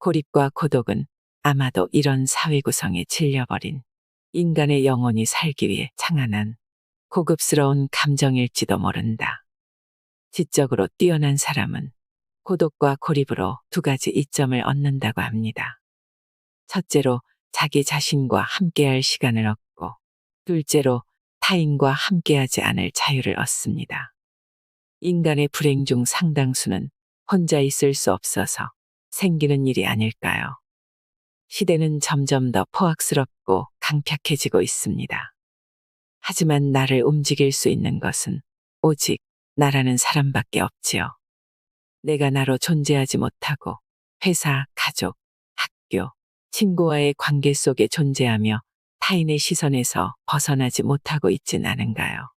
고립과 고독은 아마도 이런 사회 구성에 질려버린 인간의 영혼이 살기 위해 창안한 고급스러운 감정일지도 모른다. 지적으로 뛰어난 사람은 고독과 고립으로 두 가지 이점을 얻는다고 합니다. 첫째로 자기 자신과 함께할 시간을 얻고, 둘째로 타인과 함께하지 않을 자유를 얻습니다. 인간의 불행 중 상당수는 혼자 있을 수 없어서 생기는 일이 아닐까요? 시대는 점점 더 포악스럽고 강팍해지고 있습니다. 하지만 나를 움직일 수 있는 것은 오직 나라는 사람밖에 없지요. 내가 나로 존재하지 못하고 회사, 가족, 학교, 친구와의 관계 속에 존재하며 타인의 시선에서 벗어나지 못하고 있진 않은가요?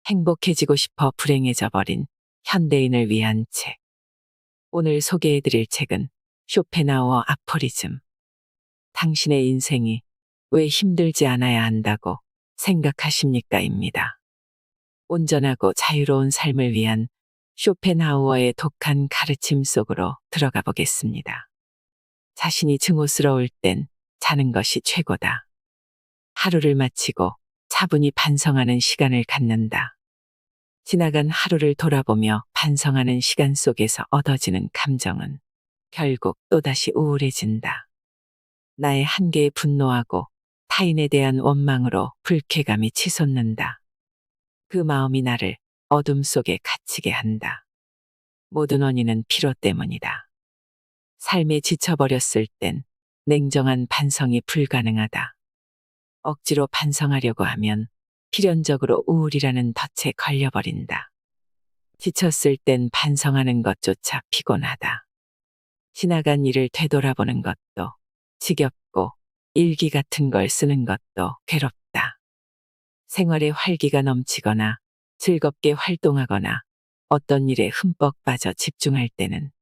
행복해지고 싶어 불행해져 버린 현대인을 위한 책. 오늘 소개해드릴 책은 쇼펜하우어 아포리즘. 당신의 인생이 왜 힘들지 않아야 한다고 생각하십니까?입니다. 온전하고 자유로운 삶을 위한 쇼펜하우어의 독한 가르침 속으로 들어가 보겠습니다. 자신이 증오스러울 땐 자는 것이 최고다. 하루를 마치고 차분히 반성하는 시간을 갖는다. 지나간 하루를 돌아보며 반성하는 시간 속에서 얻어지는 감정은 결국 또다시 우울해진다. 나의 한계에 분노하고 타인에 대한 원망으로 불쾌감이 치솟는다. 그 마음이 나를 어둠 속에 갇히게 한다. 모든 원인은 피로 때문이다. 삶에 지쳐버렸을 땐 냉정한 반성이 불가능하다. 억지로 반성하려고 하면 필연적으로 우울이라는 덫에 걸려버린다. 지쳤을 땐 반성하는 것조차 피곤하다. 지나간 일을 되돌아보는 것도 지겹고 일기 같은 걸 쓰는 것도 괴롭다. 생활에 활기가 넘치거나 즐겁게 활동하거나 어떤 일에 흠뻑 빠져 집중할 때는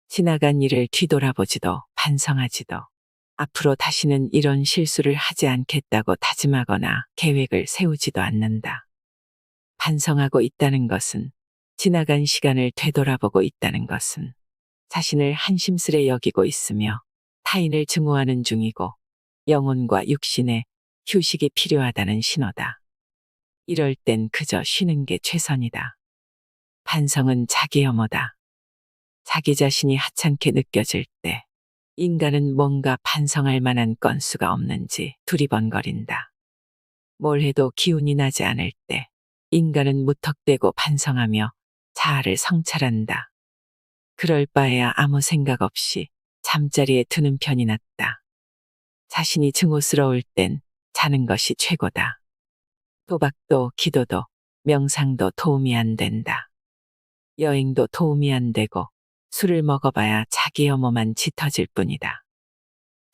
지나간 일을 뒤돌아보지도 반성하지도 앞으로 다시는 이런 실수를 하지 않겠다고 다짐하거나 계획을 세우지도 않는다. 반성하고 있다는 것은, 지나간 시간을 되돌아보고 있다는 것은 자신을 한심스레 여기고 있으며 타인을 증오하는 중이고 영혼과 육신에 휴식이 필요하다는 신호다. 이럴 땐 그저 쉬는 게 최선이다. 반성은 자기 혐오다. 자기 자신이 하찮게 느껴질 때 인간은 뭔가 반성할 만한 건수가 없는지 두리번거린다. 뭘 해도 기운이 나지 않을 때 인간은 무턱대고 반성하며 자아를 성찰한다. 그럴 바에야 아무 생각 없이 잠자리에 드는 편이 낫다. 자신이 증오스러울 땐 자는 것이 최고다. 도박도 기도도 명상도 도움이 안 된다. 여행도 도움이 안 되고 술을 먹어봐야 자기 혐오만 짙어질 뿐이다.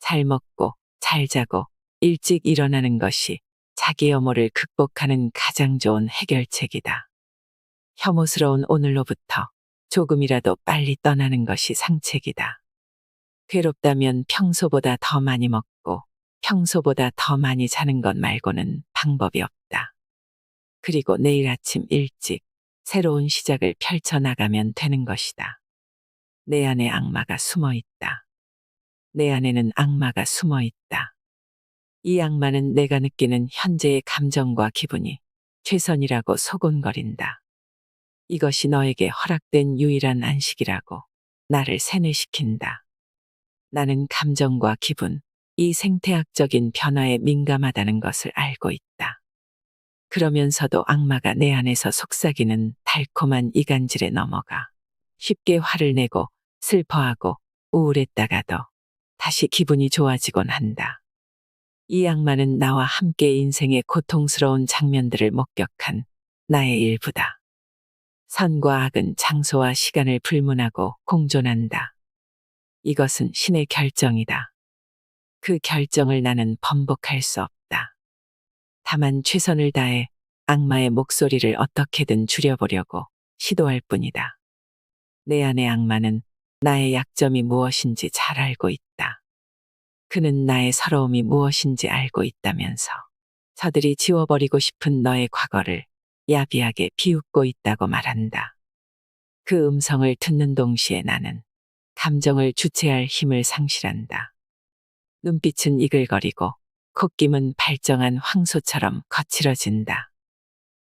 잘 먹고 잘 자고 일찍 일어나는 것이 자기 혐오를 극복하는 가장 좋은 해결책이다. 혐오스러운 오늘로부터 조금이라도 빨리 떠나는 것이 상책이다. 괴롭다면 평소보다 더 많이 먹고 평소보다 더 많이 자는 것 말고는 방법이 없다. 그리고 내일 아침 일찍 새로운 시작을 펼쳐나가면 되는 것이다. 내 안에 악마가 숨어 있다. 내 안에는 악마가 숨어 있다. 이 악마는 내가 느끼는 현재의 감정과 기분이 최선이라고 소곤거린다. 이것이 너에게 허락된 유일한 안식이라고 나를 세뇌시킨다. 나는 감정과 기분, 이 생태학적인 변화에 민감하다는 것을 알고 있다. 그러면서도 악마가 내 안에서 속삭이는 달콤한 이간질에 넘어가 쉽게 화를 내고 슬퍼하고 우울했다가도 다시 기분이 좋아지곤 한다. 이 악마는 나와 함께 인생의 고통스러운 장면들을 목격한 나의 일부다. 선과 악은 장소와 시간을 불문하고 공존한다. 이것은 신의 결정이다. 그 결정을 나는 번복할 수 없다. 다만 최선을 다해 악마의 목소리를 어떻게든 줄여보려고 시도할 뿐이다. 내 안의 악마는 나의 약점이 무엇인지 잘 알고 있다. 그는 나의 서러움이 무엇인지 알고 있다면서 저들이 지워버리고 싶은 너의 과거를 야비하게 비웃고 있다고 말한다. 그 음성을 듣는 동시에 나는 감정을 주체할 힘을 상실한다. 눈빛은 이글거리고 콧김은 발정한 황소처럼 거칠어진다.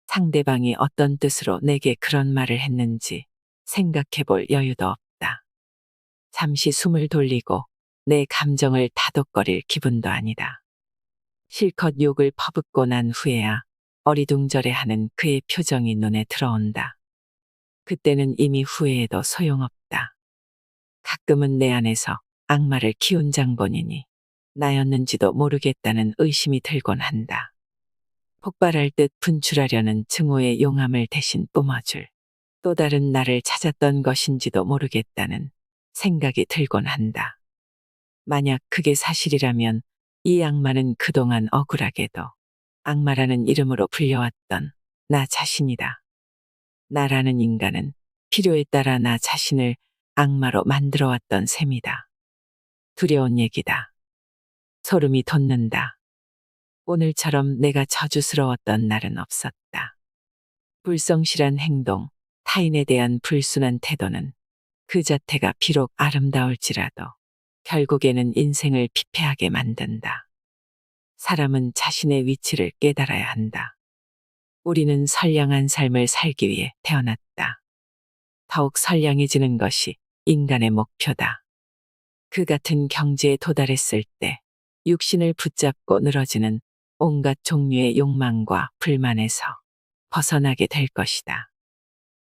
상대방이 어떤 뜻으로 내게 그런 말을 했는지 생각해 볼 여유도 없다. 잠시 숨을 돌리고 내 감정을 다독거릴 기분도 아니다. 실컷 욕을 퍼붓고 난 후에야 어리둥절해하는 그의 표정이 눈에 들어온다. 그때는 이미 후회해도 소용없다. 가끔은 내 안에서 악마를 키운 장본인이 나였는지도 모르겠다는 의심이 들곤 한다. 폭발할 듯 분출하려는 증오의 용암을 대신 뿜어줄 또 다른 나를 찾았던 것인지도 모르겠다는 생각이 들곤 한다. 만약 그게 사실이라면 이 악마는 그동안 억울하게도 악마라는 이름으로 불려왔던 나 자신이다. 나라는 인간은 필요에 따라 나 자신을 악마로 만들어왔던 셈이다. 두려운 얘기다. 소름이 돋는다. 오늘처럼 내가 저주스러웠던 날은 없었다. 불성실한 행동, 타인에 대한 불순한 태도는 그 자체가 비록 아름다울지라도 결국에는 인생을 피폐하게 만든다. 사람은 자신의 위치를 깨달아야 한다. 우리는 선량한 삶을 살기 위해 태어났다. 더욱 선량해지는 것이 인간의 목표다. 그 같은 경지에 도달했을 때 육신을 붙잡고 늘어지는 온갖 종류의 욕망과 불만에서 벗어나게 될 것이다.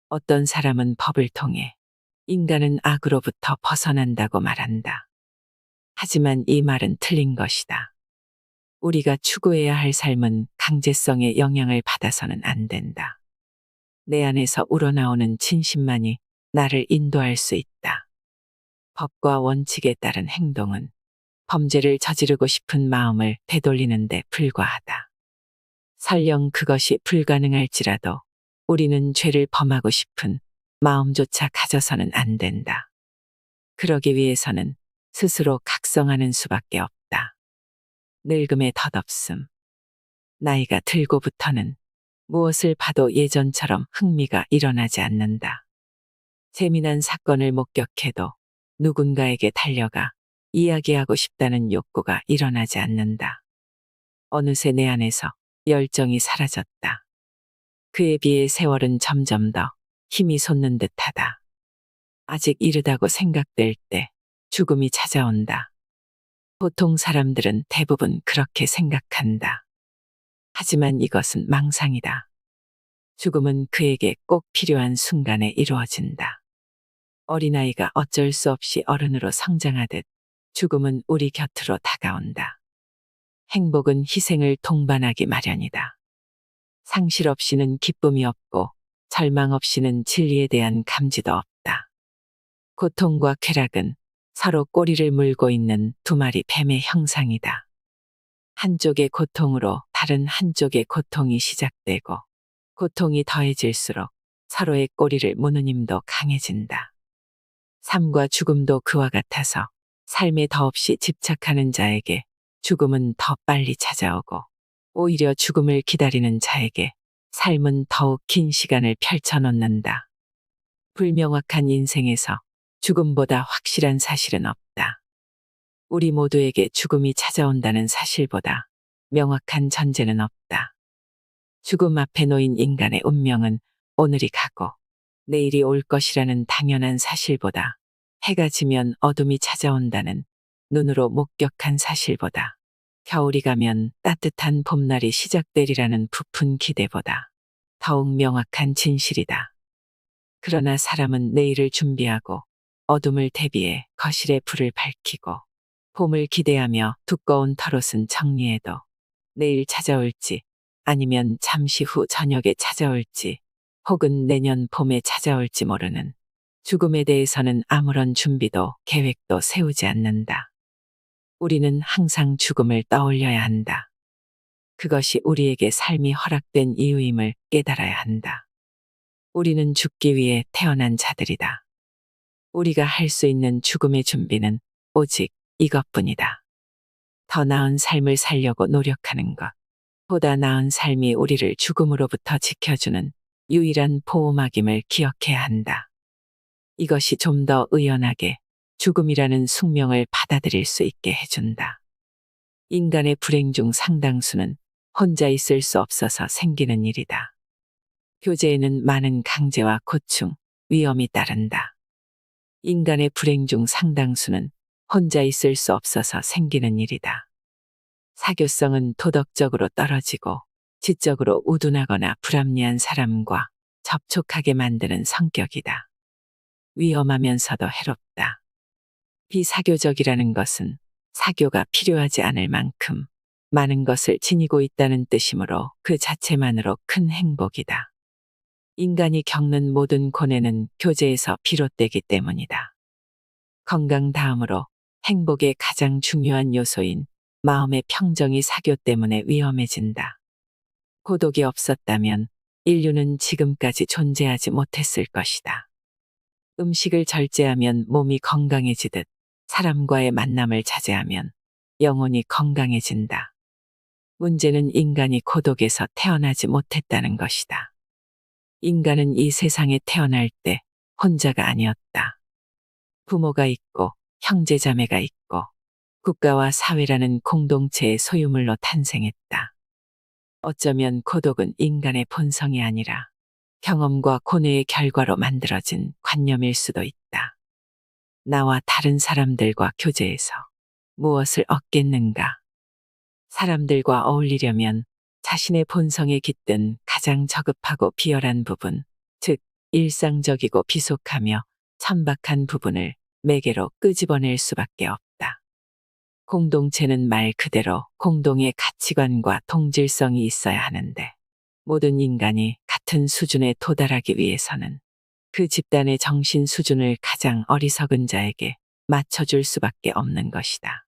어떤 사람은 법을 통해 인간은 악으로부터 벗어난다고 말한다. 하지만 이 말은 틀린 것이다. 우리가 추구해야 할 삶은 강제성의 영향을 받아서는 안 된다. 내 안에서 우러나오는 진심만이 나를 인도할 수 있다. 법과 원칙에 따른 행동은 범죄를 저지르고 싶은 마음을 되돌리는 데 불과하다. 설령 그것이 불가능할지라도 우리는 죄를 범하고 싶은 마음조차 가져서는 안 된다. 그러기 위해서는 스스로 각성하는 수밖에 없다. 늙음의 덧없음. 나이가 들고부터는 무엇을 봐도 예전처럼 흥미가 일어나지 않는다. 재미난 사건을 목격해도 누군가에게 달려가 이야기하고 싶다는 욕구가 일어나지 않는다. 어느새 내 안에서 열정이 사라졌다. 그에 비해 세월은 점점 더 힘이 솟는 듯하다. 아직 이르다고 생각될 때 죽음이 찾아온다. 보통 사람들은 대부분 그렇게 생각한다. 하지만 이것은 망상이다. 죽음은 그에게 꼭 필요한 순간에 이루어진다. 어린아이가 어쩔 수 없이 어른으로 성장하듯 죽음은 우리 곁으로 다가온다. 행복은 희생을 동반하기 마련이다. 상실 없이는 기쁨이 없고 절망 없이는 진리에 대한 감지도 없다. 고통과 쾌락은 서로 꼬리를 물고 있는 두 마리 뱀의 형상이다. 한쪽의 고통으로 다른 한쪽의 고통이 시작되고 고통이 더해질수록 서로의 꼬리를 무는 힘도 강해진다. 삶과 죽음도 그와 같아서 삶에 더없이 집착하는 자에게 죽음은 더 빨리 찾아오고 오히려 죽음을 기다리는 자에게 삶은 더욱 긴 시간을 펼쳐놓는다. 불명확한 인생에서 죽음보다 확실한 사실은 없다. 우리 모두에게 죽음이 찾아온다는 사실보다 명확한 전제는 없다. 죽음 앞에 놓인 인간의 운명은 오늘이 가고 내일이 올 것이라는 당연한 사실보다 해가 지면 어둠이 찾아온다는 눈으로 목격한 사실보다 겨울이 가면 따뜻한 봄날이 시작되리라는 부푼 기대보다 더욱 명확한 진실이다. 그러나 사람은 내일을 준비하고 어둠을 대비해 거실에 불을 밝히고 봄을 기대하며 두꺼운 털옷은 정리해도 내일 찾아올지 아니면 잠시 후 저녁에 찾아올지 혹은 내년 봄에 찾아올지 모르는 죽음에 대해서는 아무런 준비도 계획도 세우지 않는다. 우리는 항상 죽음을 떠올려야 한다. 그것이 우리에게 삶이 허락된 이유임을 깨달아야 한다. 우리는 죽기 위해 태어난 자들이다. 우리가 할 수 있는 죽음의 준비는 오직 이것뿐이다. 더 나은 삶을 살려고 노력하는 것. 보다 나은 삶이 우리를 죽음으로부터 지켜주는 유일한 보호막임을 기억해야 한다. 이것이 좀 더 의연하게 죽음이라는 숙명을 받아들일 수 있게 해준다. 인간의 불행 중 상당수는 혼자 있을 수 없어서 생기는 일이다. 교제에는 많은 강제와 고충, 위험이 따른다. 인간의 불행 중 상당수는 혼자 있을 수 없어서 생기는 일이다. 사교성은 도덕적으로 떨어지고 지적으로 우둔하거나 불합리한 사람과 접촉하게 만드는 성격이다. 위험하면서도 해롭다. 비사교적이라는 것은 사교가 필요하지 않을 만큼 많은 것을 지니고 있다는 뜻이므로 그 자체만으로 큰 행복이다. 인간이 겪는 모든 고뇌는 교제에서 비롯되기 때문이다. 건강 다음으로 행복의 가장 중요한 요소인 마음의 평정이 사교 때문에 위험해진다. 고독이 없었다면 인류는 지금까지 존재하지 못했을 것이다. 음식을 절제하면 몸이 건강해지듯 사람과의 만남을 자제하면 영혼이 건강해진다. 문제는 인간이 고독에서 태어나지 못했다는 것이다. 인간은 이 세상에 태어날 때 혼자가 아니었다. 부모가 있고 형제자매가 있고 국가와 사회라는 공동체의 소유물로 탄생했다. 어쩌면 고독은 인간의 본성이 아니라 경험과 고뇌의 결과로 만들어진 관념일 수도 있다. 나와 다른 사람들과 교제해서 무엇을 얻겠는가? 사람들과 어울리려면 자신의 본성에 깃든 가장 저급하고 비열한 부분, 즉 일상적이고 비속하며 천박한 부분을 매개로 끄집어낼 수밖에 없다. 공동체는 말 그대로 공동의 가치관과 동질성이 있어야 하는데 모든 인간이 같은 수준에 도달하기 위해서는 그 집단의 정신 수준을 가장 어리석은 자에게 맞춰줄 수밖에 없는 것이다.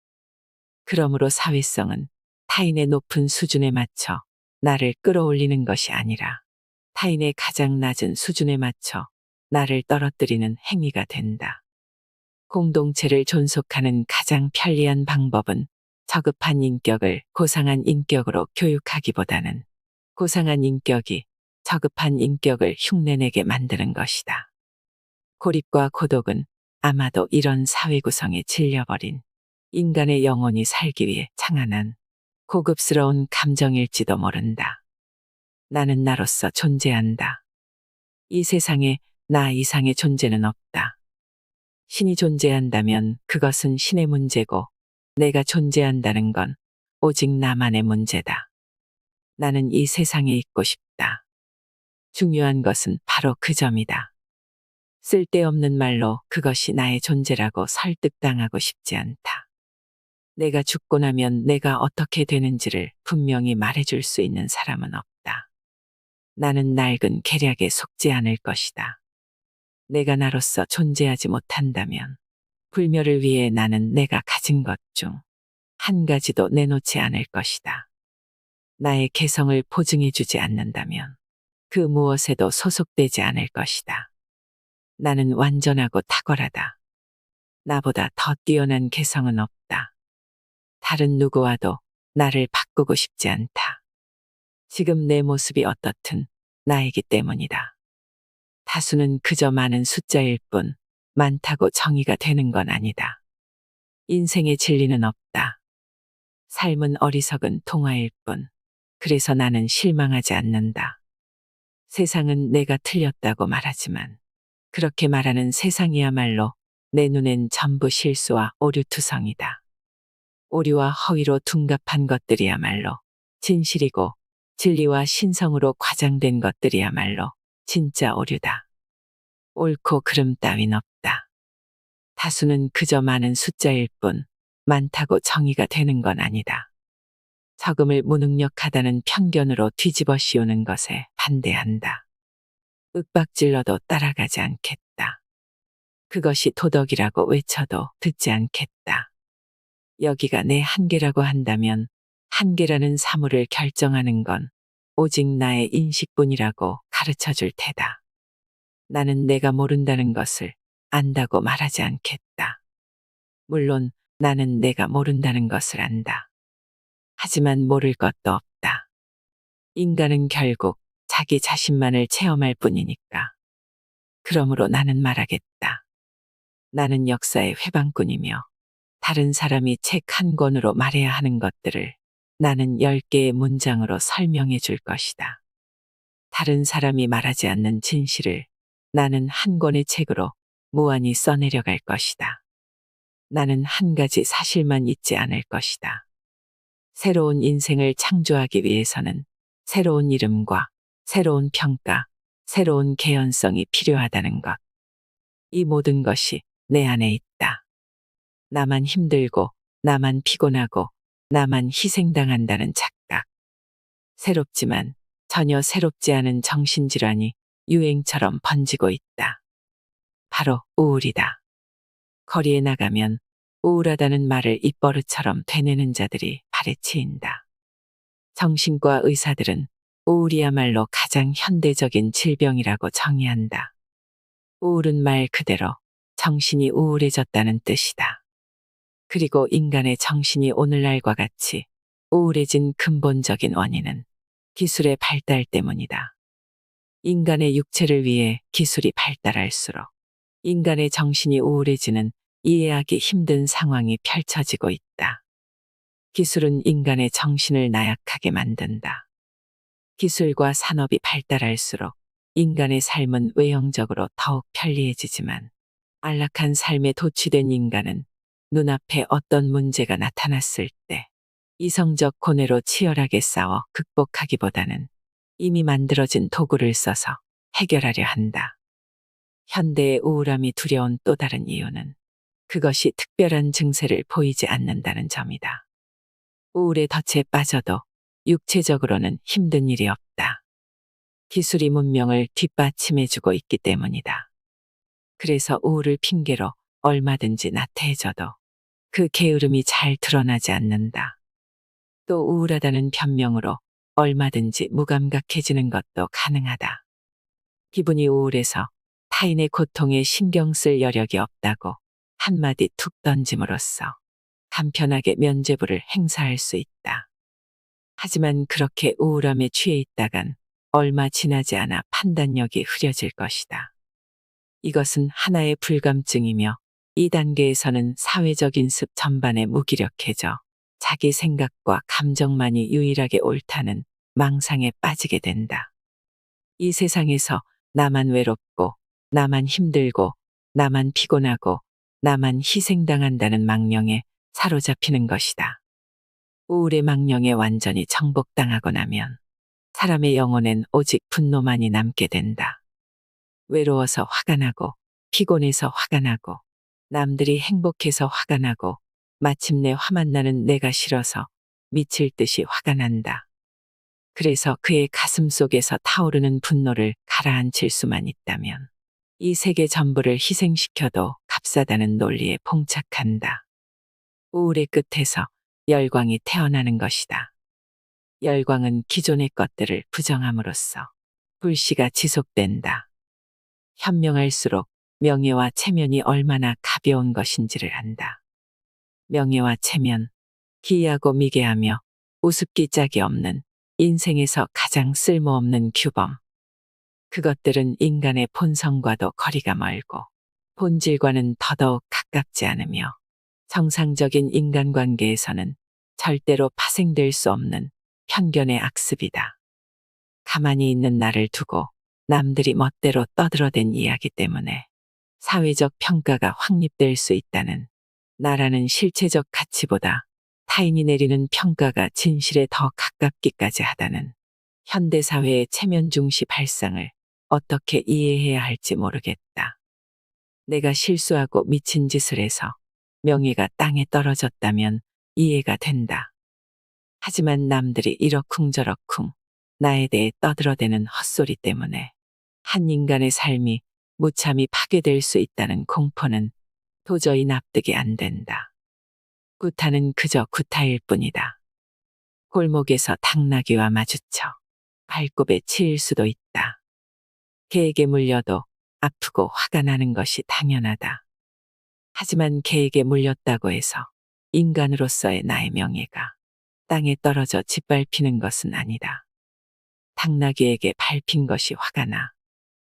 그러므로 사회성은 타인의 높은 수준에 맞춰 나를 끌어올리는 것이 아니라 타인의 가장 낮은 수준에 맞춰 나를 떨어뜨리는 행위가 된다. 공동체를 존속하는 가장 편리한 방법은 저급한 인격을 고상한 인격으로 교육하기보다는 고상한 인격이 저급한 인격을 흉내내게 만드는 것이다. 고립과 고독은 아마도 이런 사회 구성에 질려버린 인간의 영혼이 살기 위해 창안한 고급스러운 감정일지도 모른다. 나는 나로서 존재한다. 이 세상에 나 이상의 존재는 없다. 신이 존재한다면 그것은 신의 문제고 내가 존재한다는 건 오직 나만의 문제다. 나는 이 세상에 있고 싶다. 중요한 것은 바로 그 점이다. 쓸데없는 말로 그것이 나의 존재라고 설득당하고 싶지 않다. 내가 죽고 나면 내가 어떻게 되는지를 분명히 말해줄 수 있는 사람은 없다. 나는 낡은 계략에 속지 않을 것이다. 내가 나로서 존재하지 못한다면 불멸을 위해 나는 내가 가진 것 중 한 가지도 내놓지 않을 것이다. 나의 개성을 보증해주지 않는다면 그 무엇에도 소속되지 않을 것이다. 나는 완전하고 탁월하다. 나보다 더 뛰어난 개성은 없다. 다른 누구와도 나를 바꾸고 싶지 않다. 지금 내 모습이 어떻든 나이기 때문이다. 다수는 그저 많은 숫자일 뿐 많다고 정의가 되는 건 아니다. 인생의 진리는 없다. 삶은 어리석은 통화일 뿐. 그래서 나는 실망하지 않는다. 세상은 내가 틀렸다고 말하지만 그렇게 말하는 세상이야말로 내 눈엔 전부 실수와 오류투성이다. 오류와 허위로 둔갑한 것들이야말로 진실이고 진리와 신성으로 과장된 것들이야말로 진짜 오류다. 옳고 그름 따윈 없다. 다수는 그저 많은 숫자일 뿐 많다고 정의가 되는 건 아니다. 적음을 무능력하다는 편견으로 뒤집어 씌우는 것에 반대한다. 윽박질러도 따라가지 않겠다. 그것이 도덕이라고 외쳐도 듣지 않겠다. 여기가 내 한계라고 한다면 한계라는 사물을 결정하는 건 오직 나의 인식뿐이라고 가르쳐 줄 테다. 나는 내가 모른다는 것을 안다고 말하지 않겠다. 물론 나는 내가 모른다는 것을 안다. 하지만 모를 것도 없다. 인간은 결국 자기 자신만을 체험할 뿐이니까. 그러므로 나는 말하겠다. 나는 역사의 회방꾼이며 다른 사람이 책 한 권으로 말해야 하는 것들을 나는 10개의 문장으로 설명해 줄 것이다. 다른 사람이 말하지 않는 진실을 나는 한 권의 책으로 무한히 써내려갈 것이다. 나는 한 가지 사실만 잊지 않을 것이다. 새로운 인생을 창조하기 위해서는 새로운 이름과 새로운 평가, 새로운 개연성이 필요하다는 것. 이 모든 것이 내 안에 있다. 나만 힘들고, 나만 피곤하고, 나만 희생당한다는 착각. 새롭지만 전혀 새롭지 않은 정신질환이 유행처럼 번지고 있다. 바로 우울이다. 거리에 나가면 우울하다는 말을 입버릇처럼 되뇌는 자들이 발에 치인다. 정신과 의사들은 우울이야말로 가장 현대적인 질병이라고 정의한다. 우울은 말 그대로 정신이 우울해졌다는 뜻이다. 그리고 인간의 정신이 오늘날과 같이 우울해진 근본적인 원인은 기술의 발달 때문이다. 인간의 육체를 위해 기술이 발달할수록 인간의 정신이 우울해지는 이해하기 힘든 상황이 펼쳐지고 있다. 기술은 인간의 정신을 나약하게 만든다. 기술과 산업이 발달할수록 인간의 삶은 외형적으로 더욱 편리해지지만 안락한 삶에 도취된 인간은 눈앞에 어떤 문제가 나타났을 때 이성적 고뇌로 치열하게 싸워 극복하기보다는 이미 만들어진 도구를 써서 해결하려 한다. 현대의 우울함이 두려운 또 다른 이유는 그것이 특별한 증세를 보이지 않는다는 점이다. 우울의 덫에 빠져도 육체적으로는 힘든 일이 없다. 기술이 문명을 뒷받침해주고 있기 때문이다. 그래서 우울을 핑계로 얼마든지 나태해져도 그 게으름이 잘 드러나지 않는다. 또 우울하다는 변명으로 얼마든지 무감각해지는 것도 가능하다. 기분이 우울해서 타인의 고통에 신경 쓸 여력이 없다고 한마디 툭 던짐으로써 간편하게 면죄부를 행사할 수 있다. 하지만 그렇게 우울함에 취해 있다간 얼마 지나지 않아 판단력이 흐려질 것이다. 이것은 하나의 불감증이며 이 단계에서는 사회적 인습 전반에 무기력해져 자기 생각과 감정만이 유일하게 옳다는 망상에 빠지게 된다. 이 세상에서 나만 외롭고, 나만 힘들고, 나만 피곤하고, 나만 희생당한다는 망령에 사로잡히는 것이다. 우울의 망령에 완전히 정복당하고 나면 사람의 영혼엔 오직 분노만이 남게 된다. 외로워서 화가 나고, 피곤해서 화가 나고, 남들이 행복해서 화가 나고, 마침내 화만 나는 내가 싫어서 미칠 듯이 화가 난다. 그래서 그의 가슴 속에서 타오르는 분노를 가라앉힐 수만 있다면 이 세계 전부를 희생시켜도 값싸다는 논리에 봉착한다. 우울의 끝에서 열광이 태어나는 것이다. 열광은 기존의 것들을 부정함으로써 불씨가 지속된다. 현명할수록 명예와 체면이 얼마나 가벼운 것인지를 안다. 명예와 체면, 기이하고 미개하며 우습기 짝이 없는 인생에서 가장 쓸모없는 규범. 그것들은 인간의 본성과도 거리가 멀고 본질과는 더더욱 가깝지 않으며 정상적인 인간관계에서는 절대로 파생될 수 없는 편견의 악습이다. 가만히 있는 나를 두고 남들이 멋대로 떠들어댄 이야기 때문에 사회적 평가가 확립될 수 있다는 나라는 실체적 가치보다 타인이 내리는 평가가 진실에 더 가깝기까지 하다는 현대사회의 체면 중시 발상을 어떻게 이해해야 할지 모르겠다. 내가 실수하고 미친 짓을 해서 명예가 땅에 떨어졌다면 이해가 된다. 하지만 남들이 이러쿵저러쿵 나에 대해 떠들어대는 헛소리 때문에 한 인간의 삶이 무참히 파괴될 수 있다는 공포는 도저히 납득이 안 된다. 구타는 그저 구타일 뿐이다. 골목에서 당나귀와 마주쳐 발굽에 치일 수도 있다. 개에게 물려도 아프고 화가 나는 것이 당연하다. 하지만 개에게 물렸다고 해서 인간으로서의 나의 명예가 땅에 떨어져 짓밟히는 것은 아니다. 당나귀에게 밟힌 것이 화가 나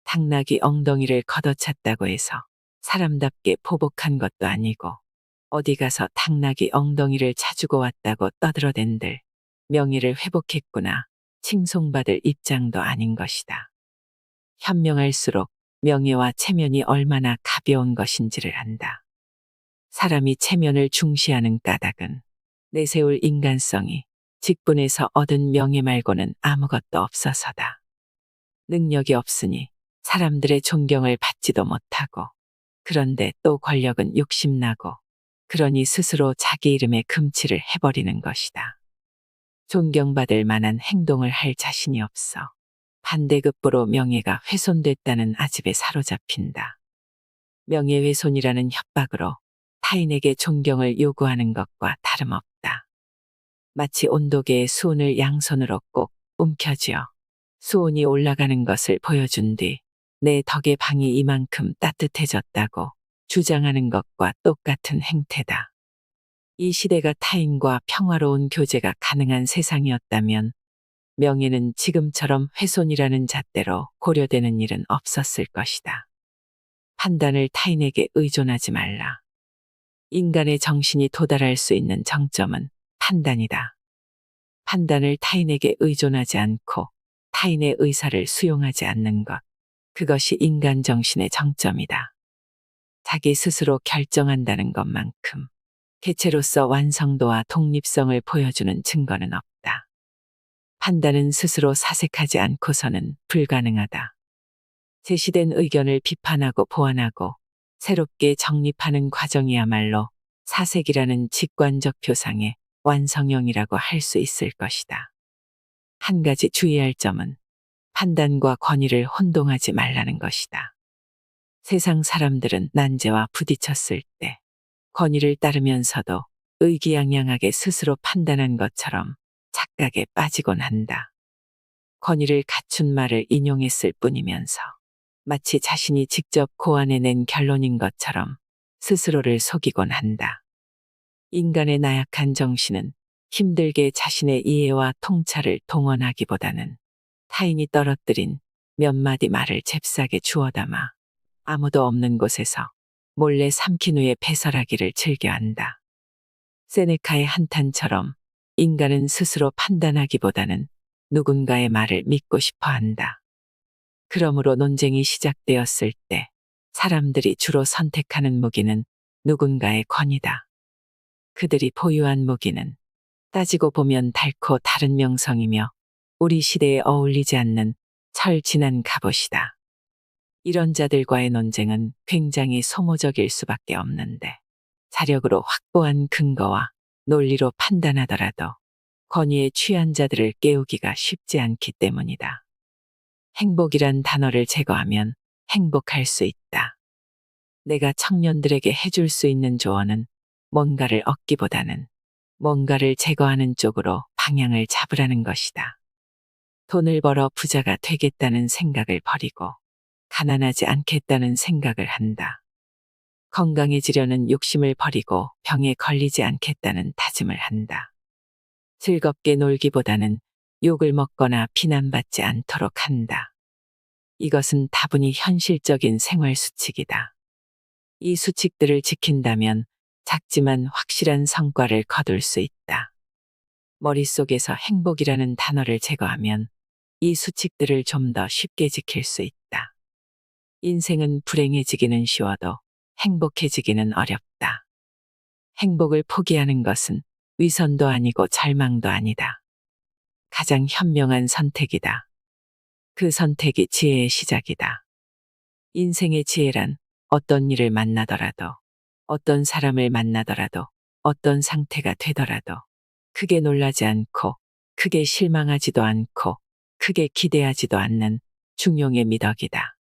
당나귀 엉덩이를 걷어찼다고 해서 사람답게 보복한 것도 아니고 어디 가서 당나귀 엉덩이를 차주고 왔다고 떠들어댄들 명예를 회복했구나 칭송받을 입장도 아닌 것이다. 현명할수록 명예와 체면이 얼마나 가벼운 것인지를 안다. 사람이 체면을 중시하는 까닭은 내세울 인간성이 직분에서 얻은 명예 말고는 아무것도 없어서다. 능력이 없으니 사람들의 존경을 받지도 못하고 그런데 또 권력은 욕심나고 그러니 스스로 자기 이름에 금치를 해버리는 것이다. 존경받을 만한 행동을 할 자신이 없어 반대급부로 명예가 훼손됐다는 아집에 사로잡힌다. 명예훼손이라는 협박으로 타인에게 존경을 요구하는 것과 다름없다. 마치 온도계의 수온을 양손으로 꼭 움켜쥐어 수온이 올라가는 것을 보여준 뒤 내 덕에 방이 이만큼 따뜻해졌다고 주장하는 것과 똑같은 행태다. 이 시대가 타인과 평화로운 교제가 가능한 세상이었다면 명예는 지금처럼 훼손이라는 잣대로 고려되는 일은 없었을 것이다. 판단을 타인에게 의존하지 말라. 인간의 정신이 도달할 수 있는 정점은 판단이다. 판단을 타인에게 의존하지 않고 타인의 의사를 수용하지 않는 것. 그것이 인간 정신의 정점이다. 자기 스스로 결정한다는 것만큼 개체로서 완성도와 독립성을 보여주는 증거는 없다. 판단은 스스로 사색하지 않고서는 불가능하다. 제시된 의견을 비판하고 보완하고 새롭게 정립하는 과정이야말로 사색이라는 직관적 표상의 완성형이라고 할 수 있을 것이다. 한 가지 주의할 점은 판단과 권위를 혼동하지 말라는 것이다. 세상 사람들은 난제와 부딪혔을 때 권위를 따르면서도 의기양양하게 스스로 판단한 것처럼 착각에 빠지곤 한다. 권위를 갖춘 말을 인용했을 뿐이면서 마치 자신이 직접 고안해낸 결론인 것처럼 스스로를 속이곤 한다. 인간의 나약한 정신은 힘들게 자신의 이해와 통찰을 동원하기보다는 타인이 떨어뜨린 몇 마디 말을 잽싸게 주워 담아 아무도 없는 곳에서 몰래 삼킨 후에 배설하기를 즐겨한다. 세네카의 한탄처럼 인간은 스스로 판단하기보다는 누군가의 말을 믿고 싶어 한다. 그러므로 논쟁이 시작되었을 때 사람들이 주로 선택하는 무기는 누군가의 권위다. 그들이 보유한 무기는 따지고 보면 달코 다른 명성이며 우리 시대에 어울리지 않는 철진한 갑옷이다. 이런 자들과의 논쟁은 굉장히 소모적일 수밖에 없는데 자력으로 확보한 근거와 논리로 판단하더라도 권위에 취한 자들을 깨우기가 쉽지 않기 때문이다. 행복이란 단어를 제거하면 행복할 수 있다. 내가 청년들에게 해줄 수 있는 조언은 뭔가를 얻기보다는 뭔가를 제거하는 쪽으로 방향을 잡으라는 것이다. 돈을 벌어 부자가 되겠다는 생각을 버리고 가난하지 않겠다는 생각을 한다. 건강해지려는 욕심을 버리고 병에 걸리지 않겠다는 다짐을 한다. 즐겁게 놀기보다는 욕을 먹거나 비난받지 않도록 한다. 이것은 다분히 현실적인 생활 수칙이다. 이 수칙들을 지킨다면 작지만 확실한 성과를 거둘 수 있다. 머릿속에서 행복이라는 단어를 제거하면 이 수칙들을 좀 더 쉽게 지킬 수 있다. 인생은 불행해지기는 쉬워도 행복해지기는 어렵다. 행복을 포기하는 것은 위선도 아니고 절망도 아니다. 가장 현명한 선택이다. 그 선택이 지혜의 시작이다. 인생의 지혜란 어떤 일을 만나더라도, 어떤 사람을 만나더라도, 어떤 상태가 되더라도 크게 놀라지 않고, 크게 실망하지도 않고, 크게 기대하지도 않는 중용의 미덕이다.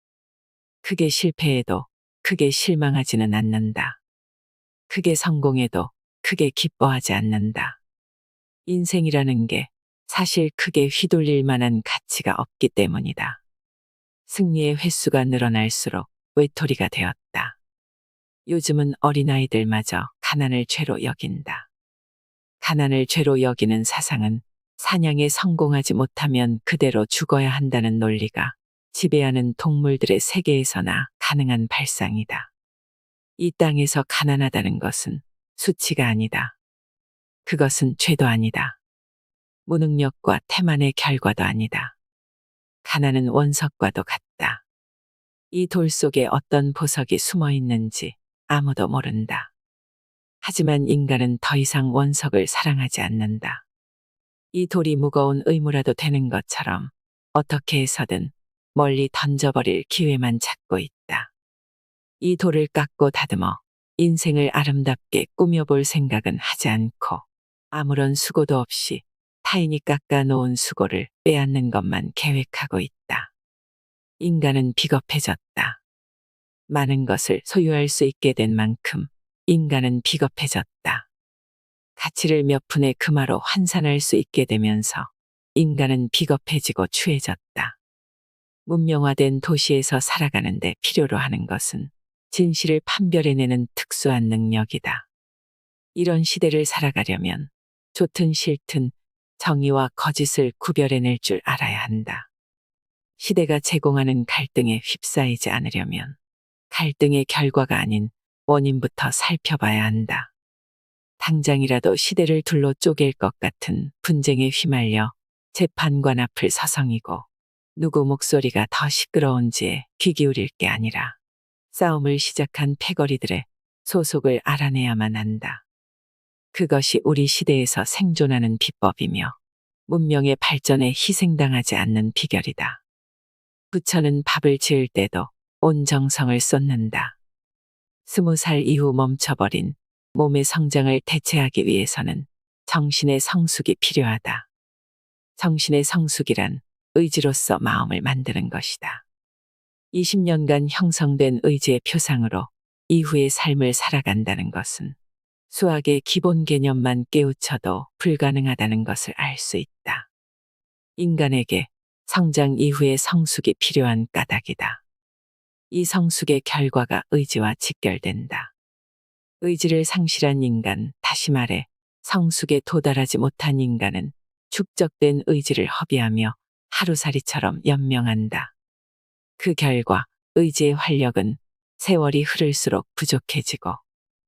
크게 실패해도 크게 실망하지는 않는다. 크게 성공해도 크게 기뻐하지 않는다. 인생이라는 게 사실 크게 휘둘릴 만한 가치가 없기 때문이다. 승리의 횟수가 늘어날수록 외톨이가 되었다. 요즘은 어린아이들마저 가난을 죄로 여긴다. 가난을 죄로 여기는 사상은 사냥에 성공하지 못하면 그대로 죽어야 한다는 논리가 지배하는 동물들의 세계에서나 가능한 발상이다. 이 땅에서 가난하다는 것은 수치가 아니다. 그것은 죄도 아니다. 무능력과 태만의 결과도 아니다. 가난은 원석과도 같다. 이 돌 속에 어떤 보석이 숨어 있는지 아무도 모른다. 하지만 인간은 더 이상 원석을 사랑하지 않는다. 이 돌이 무거운 의무라도 되는 것처럼 어떻게 해서든 멀리 던져버릴 기회만 찾고 있다. 이 돌을 깎고 다듬어 인생을 아름답게 꾸며볼 생각은 하지 않고 아무런 수고도 없이 타인이 깎아 놓은 수고를 빼앗는 것만 계획하고 있다. 인간은 비겁해졌다. 많은 것을 소유할 수 있게 된 만큼 인간은 비겁해졌다. 가치를 몇 푼의 금화로 환산할 수 있게 되면서 인간은 비겁해지고 추해졌다. 문명화된 도시에서 살아가는데 필요로 하는 것은 진실을 판별해내는 특수한 능력이다. 이런 시대를 살아가려면 좋든 싫든 정의와 거짓을 구별해낼 줄 알아야 한다. 시대가 제공하는 갈등에 휩싸이지 않으려면 갈등의 결과가 아닌 원인부터 살펴봐야 한다. 당장이라도 시대를 둘러 쪼갤 것 같은 분쟁에 휘말려 재판관 앞을 서성이고 누구 목소리가 더 시끄러운지에 귀 기울일 게 아니라 싸움을 시작한 패거리들의 소속을 알아내야만 한다. 그것이 우리 시대에서 생존하는 비법이며 문명의 발전에 희생당하지 않는 비결이다. 부처는 밥을 지을 때도 온 정성을 쏟는다. 20살 이후 멈춰버린 몸의 성장을 대체하기 위해서는 정신의 성숙이 필요하다. 정신의 성숙이란 의지로서 마음을 만드는 것이다. 20년간 형성된 의지의 표상으로 이후의 삶을 살아간다는 것은 수학의 기본 개념만 깨우쳐도 불가능하다는 것을 알 수 있다. 인간에게 성장 이후의 성숙이 필요한 까닭이다. 이 성숙의 결과가 의지와 직결된다. 의지를 상실한 인간, 다시 말해 성숙에 도달하지 못한 인간은 축적된 의지를 허비하며 하루살이처럼 연명한다. 그 결과 의지의 활력은 세월이 흐를수록 부족해지고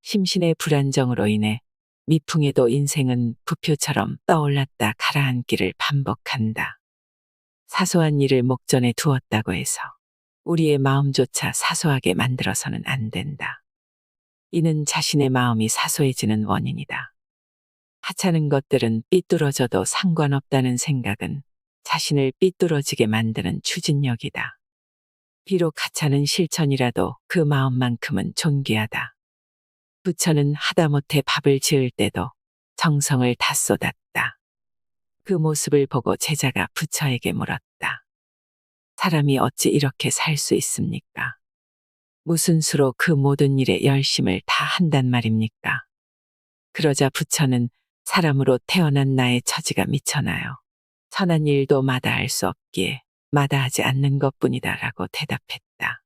심신의 불안정으로 인해 미풍에도 인생은 부표처럼 떠올랐다 가라앉기를 반복한다. 사소한 일을 목전에 두었다고 해서 우리의 마음조차 사소하게 만들어서는 안 된다. 이는 자신의 마음이 사소해지는 원인이다. 하찮은 것들은 삐뚤어져도 상관없다는 생각은 자신을 삐뚤어지게 만드는 추진력이다. 비록 하찮은 실천이라도 그 마음만큼은 존귀하다. 부처는 하다못해 밥을 지을 때도 정성을 다 쏟았다. 그 모습을 보고 제자가 부처에게 물었다. 사람이 어찌 이렇게 살 수 있습니까? 무슨 수로 그 모든 일에 열심을 다 한단 말입니까? 그러자 부처는 사람으로 태어난 나의 처지가 미쳐나요. 천한 일도 마다할 수 없기에 마다하지 않는 것뿐이다라고 대답했다.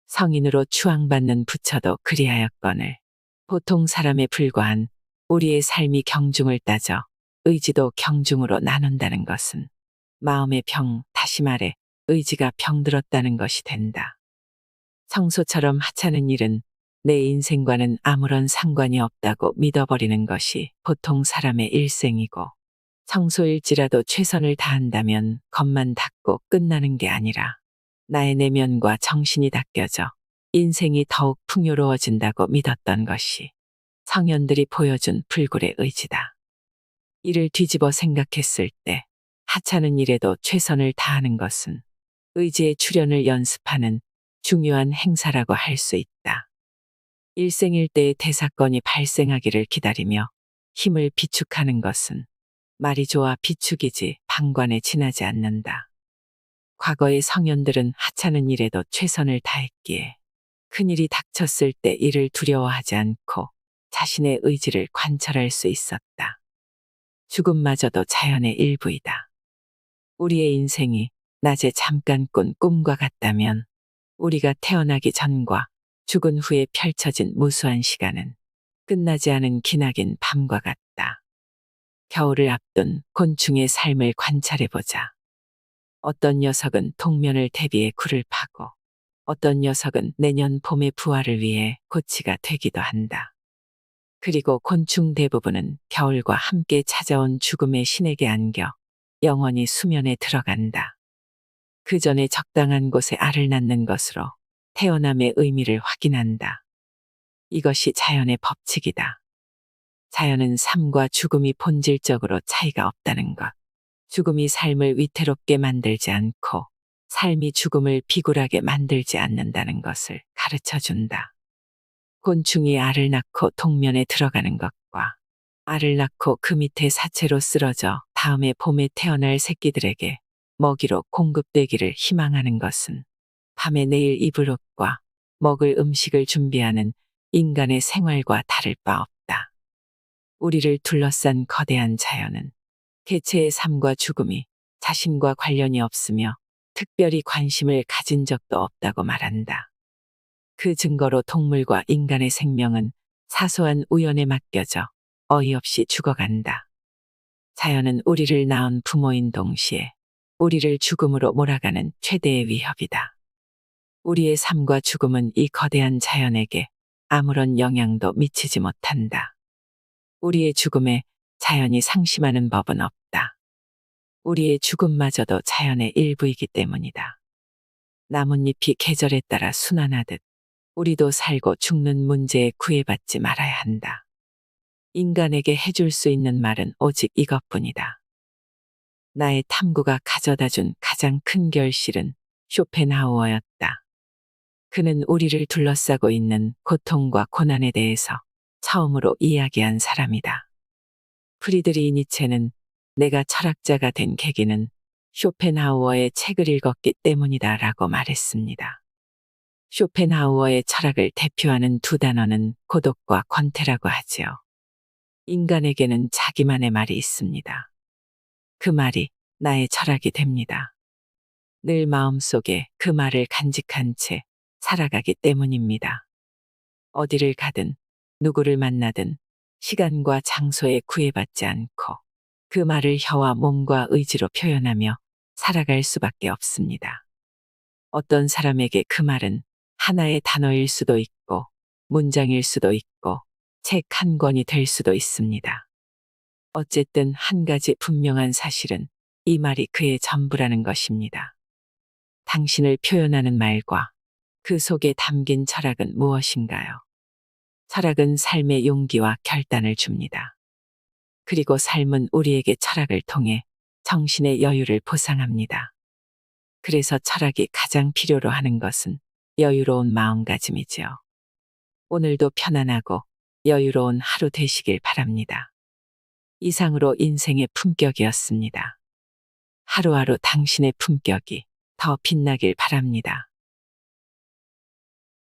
성인으로 추앙받는 부처도 그리하였거늘 보통 사람에 불과한 우리의 삶이 경중을 따져 의지도 경중으로 나눈다는 것은 마음의 병, 다시 말해 의지가 병들었다는 것이 된다. 성소처럼 하찮은 일은 내 인생과는 아무런 상관이 없다고 믿어버리는 것이 보통 사람의 일생이고 성소일지라도 최선을 다한다면 겉만 닦고 끝나는 게 아니라 나의 내면과 정신이 닦여져 인생이 더욱 풍요로워진다고 믿었던 것이 성현들이 보여준 불굴의 의지다. 이를 뒤집어 생각했을 때 하찮은 일에도 최선을 다하는 것은 의지의 출현을 연습하는 중요한 행사라고 할 수 있다. 일생일대의 대사건이 발생하기를 기다리며 힘을 비축하는 것은 말이 좋아 비축이지 방관에 지나지 않는다. 과거의 성현들은 하찮은 일에도 최선을 다했기에 큰일이 닥쳤을 때 이를 두려워하지 않고 자신의 의지를 관철할 수 있었다. 죽음마저도 자연의 일부이다. 우리의 인생이 낮에 잠깐 꾼 꿈과 같다면 우리가 태어나기 전과 죽은 후에 펼쳐진 무수한 시간은 끝나지 않은 기나긴 밤과 같다. 겨울을 앞둔 곤충의 삶을 관찰해보자. 어떤 녀석은 동면을 대비해 굴을 파고 어떤 녀석은 내년 봄의 부활을 위해 고치가 되기도 한다. 그리고 곤충 대부분은 겨울과 함께 찾아온 죽음의 신에게 안겨 영원히 수면에 들어간다. 그 전에 적당한 곳에 알을 낳는 것으로 태어남의 의미를 확인한다. 이것이 자연의 법칙이다. 자연은 삶과 죽음이 본질적으로 차이가 없다는 것. 죽음이 삶을 위태롭게 만들지 않고 삶이 죽음을 비굴하게 만들지 않는다는 것을 가르쳐 준다. 곤충이 알을 낳고 동면에 들어가는 것과 알을 낳고 그 밑에 사체로 쓰러져 다음에 봄에 태어날 새끼들에게 먹이로 공급되기를 희망하는 것은 밤에 내일 입을 옷과 먹을 음식을 준비하는 인간의 생활과 다를 바 없다. 우리를 둘러싼 거대한 자연은 개체의 삶과 죽음이 자신과 관련이 없으며 특별히 관심을 가진 적도 없다고 말한다. 그 증거로 동물과 인간의 생명은 사소한 우연에 맡겨져 어이없이 죽어간다. 자연은 우리를 낳은 부모인 동시에 우리를 죽음으로 몰아가는 최대의 위협이다. 우리의 삶과 죽음은 이 거대한 자연에게 아무런 영향도 미치지 못한다. 우리의 죽음에 자연이 상심하는 법은 없다. 우리의 죽음마저도 자연의 일부이기 때문이다. 나뭇잎이 계절에 따라 순환하듯 우리도 살고 죽는 문제에 구애받지 말아야 한다. 인간에게 해줄 수 있는 말은 오직 이것뿐이다. 나의 탐구가 가져다 준 가장 큰 결실은 쇼펜하우어였다. 그는 우리를 둘러싸고 있는 고통과 고난에 대해서 처음으로 이야기한 사람이다. 프리드리히 니체는 내가 철학자가 된 계기는 쇼펜하우어의 책을 읽었기 때문이다 라고 말했습니다. 쇼펜하우어의 철학을 대표하는 두 단어는 고독과 권태라고 하지요. 인간에게는 자기만의 말이 있습니다. 그 말이 나의 철학이 됩니다. 늘 마음속에 그 말을 간직한 채 살아가기 때문입니다. 어디를 가든 누구를 만나든 시간과 장소에 구애받지 않고 그 말을 혀와 몸과 의지로 표현하며 살아갈 수밖에 없습니다. 어떤 사람에게 그 말은 하나의 단어일 수도 있고 문장일 수도 있고 책 한 권이 될 수도 있습니다. 어쨌든 한 가지 분명한 사실은 이 말이 그의 전부라는 것입니다. 당신을 표현하는 말과 그 속에 담긴 철학은 무엇인가요? 철학은 삶의 용기와 결단을 줍니다. 그리고 삶은 우리에게 철학을 통해 정신의 여유를 보상합니다. 그래서 철학이 가장 필요로 하는 것은 여유로운 마음가짐이지요. 오늘도 편안하고 여유로운 하루 되시길 바랍니다. 이상으로 인생의 품격이었습니다. 하루하루 당신의 품격이 더 빛나길 바랍니다.